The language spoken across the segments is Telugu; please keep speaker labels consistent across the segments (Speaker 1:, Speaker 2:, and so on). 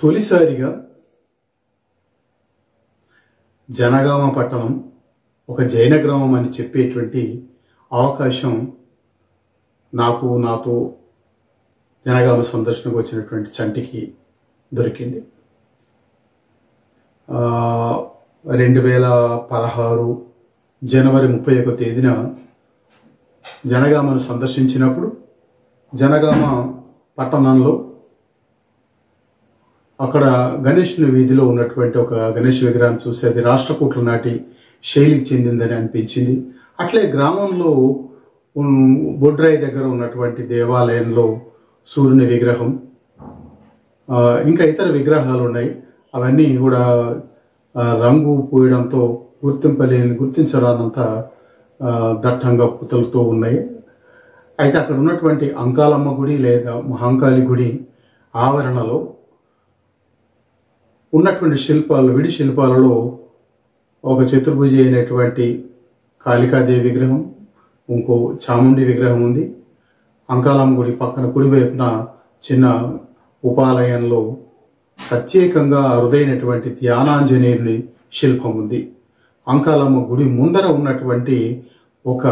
Speaker 1: తొలిసారిగా జనగామ పట్టణం ఒక జైన గ్రామం అని చెప్పేటువంటి అవకాశం నాతో జనగామ సందర్శనకు వచ్చినటువంటి చంటికి దొరికింది. 2016 జనవరి 31వ తేదీన జనగామను సందర్శించినప్పుడు జనగామ పట్టణంలో అక్కడ గణేశుని వీధిలో ఉన్నటువంటి ఒక గణేష్ విగ్రహాన్ని చూసి అది రాష్ట్రకూట్ల నాటి శైలికి చెందిందని అనిపించింది. అట్లే గ్రామంలో బొడ్రాయి దగ్గర ఉన్నటువంటి దేవాలయంలో సూర్యుని విగ్రహం, ఇంకా ఇతర విగ్రహాలు ఉన్నాయి. అవన్నీ కూడా రంగు పోయడంతో గుర్తించరానంత దట్టంగా పుతలతో ఉన్నాయి. అయితే అక్కడ ఉన్నటువంటి అంకాలమ్మ గుడి లేదా మహంకాళి గుడి ఆవరణలో ఉన్నటువంటి విడి శిల్పాలలో ఒక చతుర్భుజి అయినటువంటి కాళికాదేవి విగ్రహం, ఇంకో చాముండి విగ్రహం ఉంది. అంకాలమ్మ గుడి పక్కన కుడివైపున చిన్న ఉపాలయంలో ప్రత్యేకంగా అరుదైనటువంటి ధ్యానాంజనేయుని శిల్పం ఉంది. అంకాలమ్మ గుడి ముందర ఉన్నటువంటి ఒక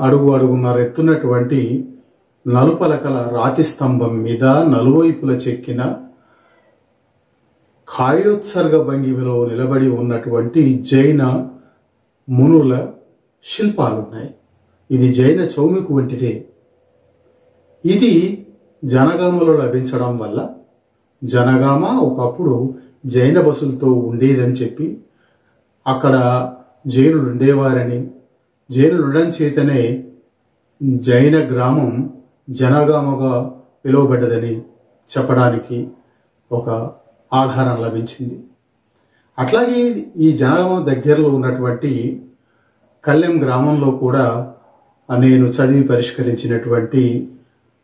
Speaker 1: అడుగున్నర ఎత్తున్నటువంటి నలుపలకల రాతి స్తంభం మీద నలువైపుల చెక్కిన కాయోత్సర్గ భంగిమలో నిలబడి ఉన్నటువంటి జైన మునుల శిల్పాలున్నాయి. ఇది జైన చౌమికు వంటిదే. ఇది జనగామలో లభించడం వల్ల జనగామ ఒకప్పుడు జైన బసులతో ఉండేదని చెప్పి అక్కడ జైనులు ఉండేవారని, జైనులు ఉండడం చేతనే జైన గ్రామం జనగామగా పిలువబడ్డదని చెప్పడానికి ఒక ఆధారం లభించింది. అట్లాగే ఈ జనగామ దగ్గరలో ఉన్నటువంటి కల్లెం గ్రామంలో కూడా నేను చదివి పరిష్కరించినటువంటి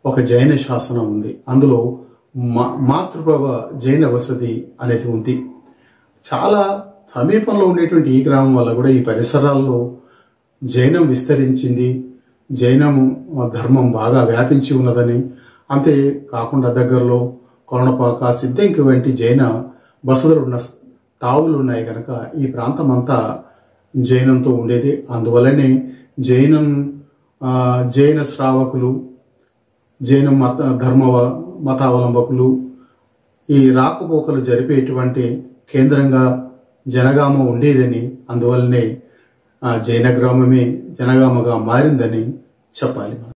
Speaker 1: ఒక జైన శాసనం ఉంది. అందులో మాతృభవ జైన వసతి అనేది ఉంది. చాలా సమీపంలో ఉండేటువంటి ఈ గ్రామం వల్ల కూడా ఈ పరిసరాల్లో జైనం విస్తరించింది, జైనం ధర్మం బాగా వ్యాపించి ఉన్నదని, అంతే కాకుండా దగ్గరలో కొరణపాక, సిద్ధంకి వంటి జైన బసదులు ఉన్న తావులు ఉన్నాయి కనుక ఈ ప్రాంతం అంతా జైనంతో ఉండేది. అందువల్లనే జైన శ్రావకులు, జైన మతావలంబకులు ఈ రాకపోకలు జరిపేటువంటి కేంద్రంగా జనగామ ఉండేదని, అందువల్లనే జైన గ్రామమే జనగామగా మారిందని చెప్పాలి.